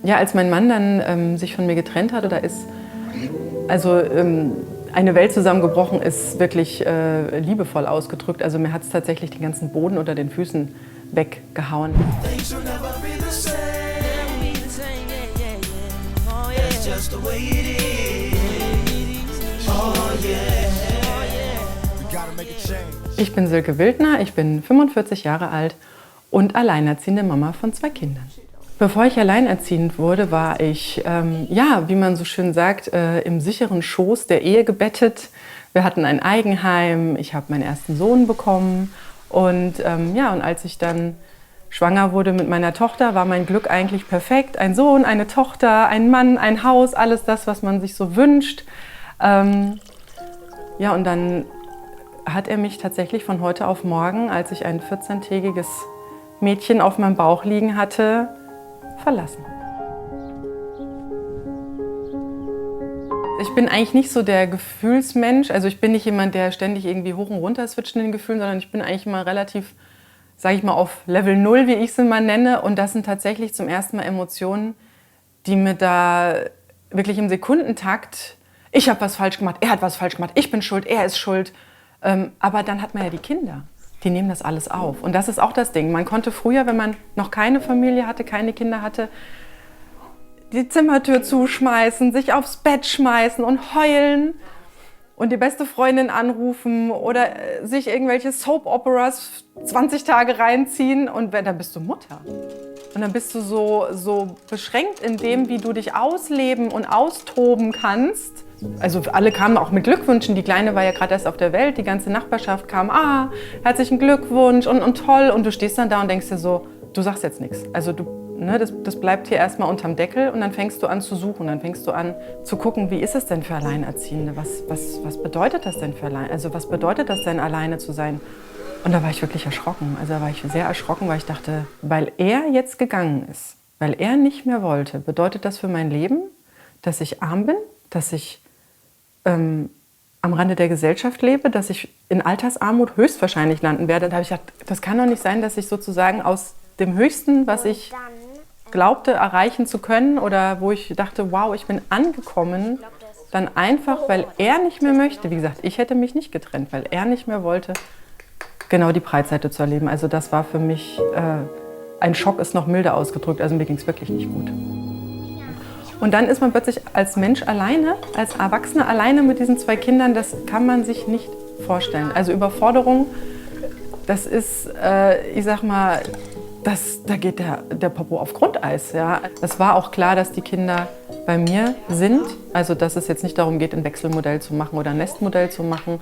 Ja, als mein Mann dann sich von mir getrennt hatte, da ist eine Welt zusammengebrochen, ist wirklich liebevoll ausgedrückt. Also mir hat es tatsächlich den ganzen Boden unter den Füßen weggehauen. Ich bin Silke Wildner, ich bin 45 Jahre alt und alleinerziehende Mama von 2 Kindern. Bevor ich alleinerziehend wurde, war ich, wie man so schön sagt, im sicheren Schoß der Ehe gebettet. Wir hatten ein Eigenheim, ich habe meinen ersten Sohn bekommen und als ich dann schwanger wurde mit meiner Tochter, war mein Glück eigentlich perfekt. Ein Sohn, eine Tochter, ein Mann, ein Haus, alles das, was man sich so wünscht. Und dann hat er mich tatsächlich von heute auf morgen, als ich ein 14-tägiges Mädchen auf meinem Bauch liegen hatte, verlassen. Ich bin eigentlich nicht so der Gefühlsmensch. Also ich bin nicht jemand, der ständig irgendwie hoch und runter switcht in den Gefühlen, sondern ich bin eigentlich immer relativ, sage ich mal, auf Level 0, wie ich es immer nenne. Und das sind tatsächlich zum ersten Mal Emotionen, die mir da wirklich im Sekundentakt, ich habe was falsch gemacht, er hat was falsch gemacht, ich bin schuld, er ist schuld. Aber dann hat man ja die Kinder. Die nehmen das alles auf. Und das ist auch das Ding. Man konnte früher, wenn man noch keine Familie hatte, keine Kinder hatte, die Zimmertür zuschmeißen, sich aufs Bett schmeißen und heulen und die beste Freundin anrufen oder sich irgendwelche Soap-Operas 20 Tage reinziehen und dann bist du Mutter. Und dann bist du so beschränkt in dem, wie du dich ausleben und austoben kannst. Also alle kamen auch mit Glückwünschen. Die Kleine war ja gerade erst auf der Welt. Die ganze Nachbarschaft kam, herzlichen Glückwunsch und toll. Und du stehst dann da und denkst dir so, du sagst jetzt nichts. Also das bleibt hier erstmal unterm Deckel und dann fängst du an zu suchen. Dann fängst du an zu gucken, wie ist es denn für Alleinerziehende? Was bedeutet das denn für allein? Also was bedeutet das denn, alleine zu sein? Und da war ich wirklich erschrocken. Also da war ich sehr erschrocken, weil ich dachte, weil er jetzt gegangen ist, weil er nicht mehr wollte, bedeutet das für mein Leben, dass ich arm bin, dass ich am Rande der Gesellschaft lebe, dass ich in Altersarmut höchstwahrscheinlich landen werde. Da habe ich gedacht, das kann doch nicht sein, dass ich sozusagen aus dem Höchsten, was ich glaubte erreichen zu können oder wo ich dachte, wow, ich bin angekommen, dann einfach, weil er nicht mehr möchte, wie gesagt, ich hätte mich nicht getrennt, weil er nicht mehr wollte, genau die Breitseite zu erleben. Also das war für mich, ein Schock ist noch milder ausgedrückt, also mir ging es wirklich nicht gut. Und dann ist man plötzlich als Mensch alleine, als Erwachsener alleine mit diesen 2 Kindern, das kann man sich nicht vorstellen. Also Überforderung, das ist, ich sag mal, da geht der Popo auf Grundeis. Ja. Es war auch klar, dass die Kinder bei mir sind, also dass es jetzt nicht darum geht, ein Wechselmodell zu machen oder ein Nestmodell zu machen.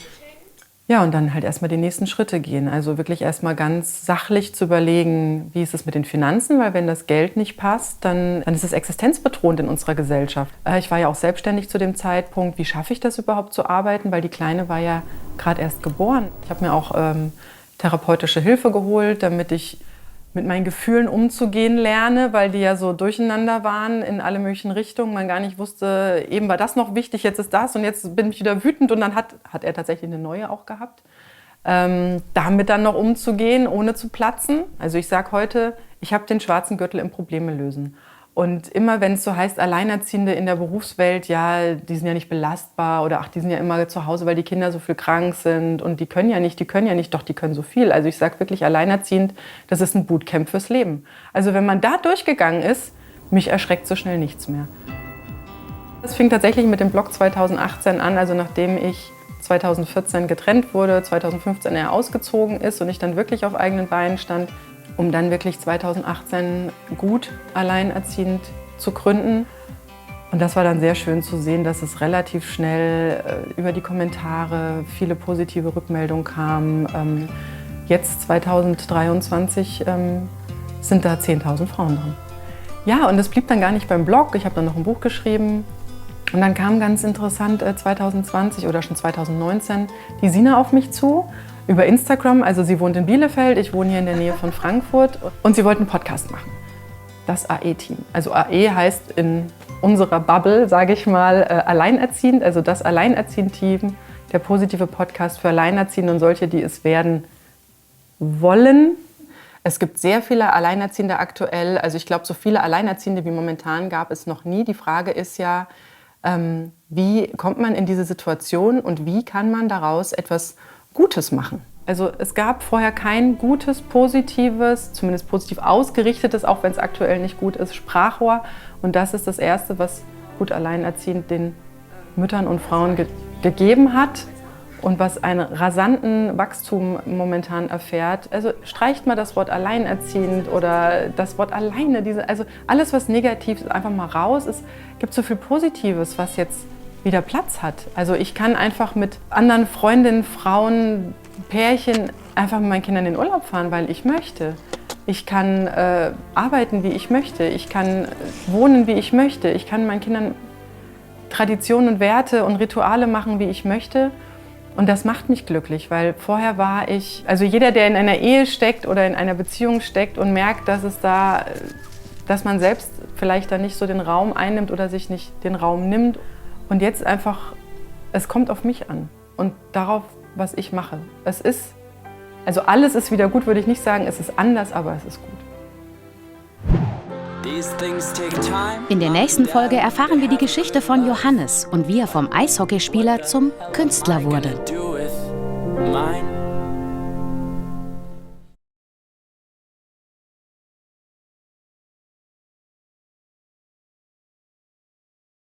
Ja, und dann halt erstmal die nächsten Schritte gehen. Also wirklich erstmal ganz sachlich zu überlegen, wie ist es mit den Finanzen, weil wenn das Geld nicht passt, dann ist es existenzbedrohend in unserer Gesellschaft. Ich war ja auch selbstständig zu dem Zeitpunkt. Wie schaffe ich das überhaupt zu arbeiten? Weil die Kleine war ja gerade erst geboren. Ich habe mir auch therapeutische Hilfe geholt, damit ich mit meinen Gefühlen umzugehen lerne, weil die ja so durcheinander waren in alle möglichen Richtungen. Man gar nicht wusste, eben war das noch wichtig, jetzt ist das und jetzt bin ich wieder wütend. Und dann hat er tatsächlich eine neue auch gehabt. Damit dann noch umzugehen, ohne zu platzen. Also ich sage heute, ich habe den schwarzen Gürtel im Probleme lösen. Und immer wenn es so heißt, Alleinerziehende in der Berufswelt, ja, die sind ja nicht belastbar oder ach, die sind ja immer zu Hause, weil die Kinder so viel krank sind und die können ja nicht, doch, die können so viel. Also ich sage wirklich, alleinerziehend, das ist ein Bootcamp fürs Leben. Also wenn man da durchgegangen ist, mich erschreckt so schnell nichts mehr. Das fing tatsächlich mit dem Blog 2018 an, also nachdem ich 2014 getrennt wurde, 2015 er ausgezogen ist und ich dann wirklich auf eigenen Beinen stand, um dann wirklich 2018 gut alleinerziehend zu gründen. Und das war dann sehr schön zu sehen, dass es relativ schnell über die Kommentare viele positive Rückmeldungen kamen. Jetzt 2023 sind da 10.000 Frauen drin. Ja, und es blieb dann gar nicht beim Blog. Ich habe dann noch ein Buch geschrieben. Und dann kam ganz interessant 2020 oder schon 2019 die Sina auf mich zu. Über Instagram, also sie wohnt in Bielefeld, ich wohne hier in der Nähe von Frankfurt und sie wollten einen Podcast machen, das AE-Team. Also AE heißt in unserer Bubble, sage ich mal, alleinerziehend, also das Alleinerziehend-Team, der positive Podcast für Alleinerziehende und solche, die es werden wollen. Es gibt sehr viele Alleinerziehende aktuell. Also ich glaube, so viele Alleinerziehende wie momentan gab es noch nie. Die Frage ist ja, wie kommt man in diese Situation und wie kann man daraus etwas Gutes machen? Also es gab vorher kein gutes, positives, zumindest positiv ausgerichtetes, auch wenn es aktuell nicht gut ist, Sprachrohr. Und das ist das Erste, was gut alleinerziehend den Müttern und Frauen gegeben hat. Und was einen rasanten Wachstum momentan erfährt, also streicht mal das Wort alleinerziehend oder das Wort alleine, also alles, was negativ ist, einfach mal raus. Es gibt so viel Positives, was jetzt wieder Platz hat. Also ich kann einfach mit anderen Freundinnen, Frauen, Pärchen einfach mit meinen Kindern in den Urlaub fahren, weil ich möchte. Ich kann arbeiten, wie ich möchte. Ich kann wohnen, wie ich möchte. Ich kann meinen Kindern Traditionen und Werte und Rituale machen, wie ich möchte. Und das macht mich glücklich, weil vorher war ich, also jeder, der in einer Ehe steckt oder in einer Beziehung steckt und merkt, dass man selbst vielleicht da nicht so den Raum einnimmt oder sich nicht den Raum nimmt. Und jetzt einfach, es kommt auf mich an und darauf, was ich mache. Also alles ist wieder gut, würde ich nicht sagen, es ist anders, aber es ist gut. In der nächsten Folge erfahren wir die Geschichte von Johannes und wie er vom Eishockeyspieler zum Künstler wurde.